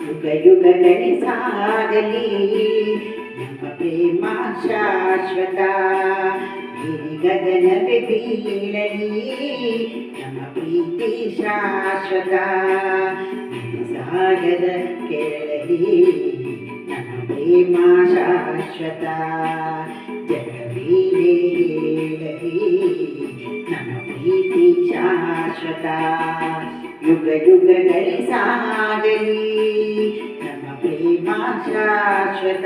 ಯುಗ ಯುಗಗಳಿ ಸಾಗಲಿ ನಮ್ಮ ಪ್ರೇಮ ಶಾಶ್ವತ. ಗಿರಿ ಗಗನವೇ ಬೀಳಲಿ ನಮ್ಮ ಪ್ರೀತಿ ಶಾಶ್ವತ. ಸಾಗರ ಕೆರಳಲಿ ನಮ್ಮ ಪ್ರೇಮ ಶಾಶ್ವತ. ಜಗವೀರೇ ಹೇಳಲಿ ನಮ್ಮ ಪ್ರೀತಿ ಶಾಶ್ವತ. ಯುಗ ಯುಗಗಳಿ ಸಾಗಲಿ ನಮ್ಮ ಪ್ರೇಮ ಶಾಶ್ವತ.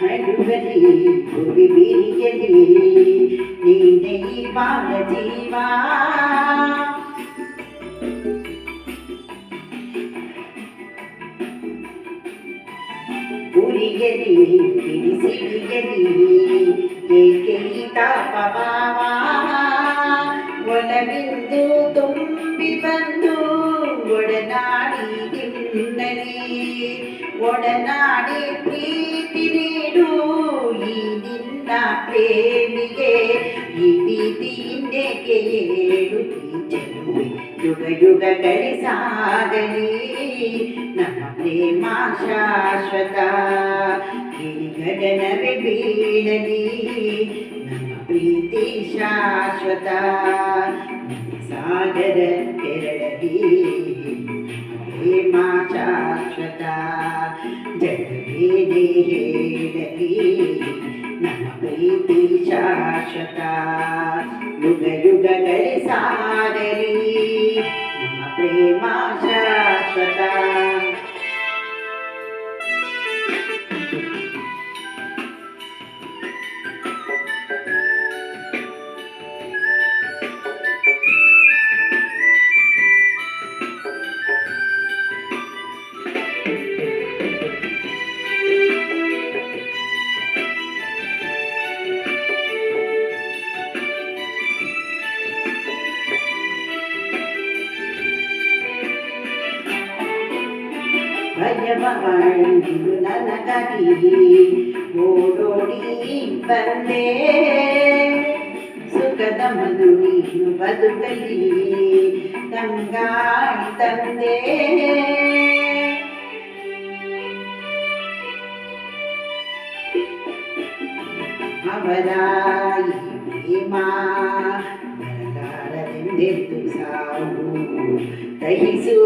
ನಡುವಲಿ ಭುವಿ ಬಿರಿಯಲಿ ನೀನೇ ಬಾಳ ಜೀವ. ಉರಿಯಲಿ ಬಿಡಿಸಿಡಿಯಲಿ ಏಕೆ ತಾಪ ಭಾವ. ಒಲವಿಂದು ತುಂಬಿ ಬಂದು ಒಡನಾಡಿ ನಿನ್ನಲಿ. ಒಡನಾಡಿ ಪ್ರೀತಿ ನೀಡು ಈ ನಿನ್ನ ಪ್ರೇಮಿಗೆ. ಈ ಭೀತಿಯಿಂದೇಕೆ ಹೇಳುತ್ತೀಚೆಲುವೆ. ಯುಗ ಯುಗಗಳಿ ಸಾಗಲಿ ನಮ್ಮ ಪ್ರೇಮ ಶಾಶ್ವತ. ಗಿರಿ ಗಗನವೇ ಬೀಳಲಿ ನಮ್ಮ ಪ್ರೀತಿ ಶಾಶ್ವತ. ಸಾಗರ ಕೆರಳಲಿ ಪ್ರೇಮ ಶಾಶ್ವತ. ಜಗವೇನೇ ಹೇಳಲಿ ನಮ್ಮ ಪ್ರೀತಿ ಶಾಶ್ವತ. ಯುಗ ಯುಗಗಳಿ ಸಾಗಲಿ ನಮ್ಮ ಪ್ರೇಮ ಶಾಶ್ವತ. ಭಯವನ್ನು ನನಗಾಗಿ ಓಡೋಡಿ ಬಂದೆ. ಸುಖದ ಮಧು ನೀನು ಬದುಕಲಿ ತಂಗಾಳಿ ತಂದೆ. ಅವರ ಪ್ರೇಮ ಬರಲಾರದೆಂದೆಂದು ಸಾವು. ದಹಿಸು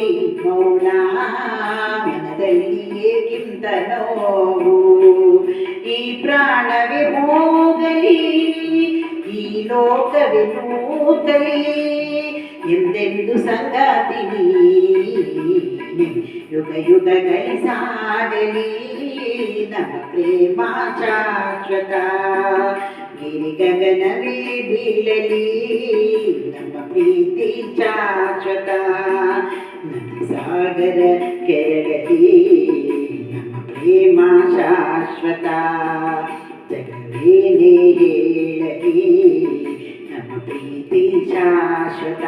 ಈ ಮೌನ ಮನದಲ್ಲಿ ಏಕಿಂತ ನೋವು. ಈ ಪ್ರಾಣವೇ ಹೋಗಲಿ ಈ ಲೋಕವೇ ನೂಕಲಿ ಎಂದೆಂದು ಸಂಗಾತಿ ನೀನೆ. ಯುಗ ಯುಗಗಳಿ ಸಾಗಲಿ ನಮ್ಮ ಪ್ರೇಮ ಶಾಶ್ವತ. ಗಿರಿ ಗಗನವೇ ಬೀಳಲಿ ನಮ್ಮ ಪ್ರೀತಿ ಶಾಶ್ವತ. ನದಿ ಸಾಗರ ಕೆರಳಲಿ ನಮ್ಮ ಪ್ರೇಮ ಶಾಶ್ವತ. ಜಗವೇನೇ ಹೇಳಲಿ ನಮ್ಮ ಪ್ರೀತಿ ಶಾಶ್ವತ.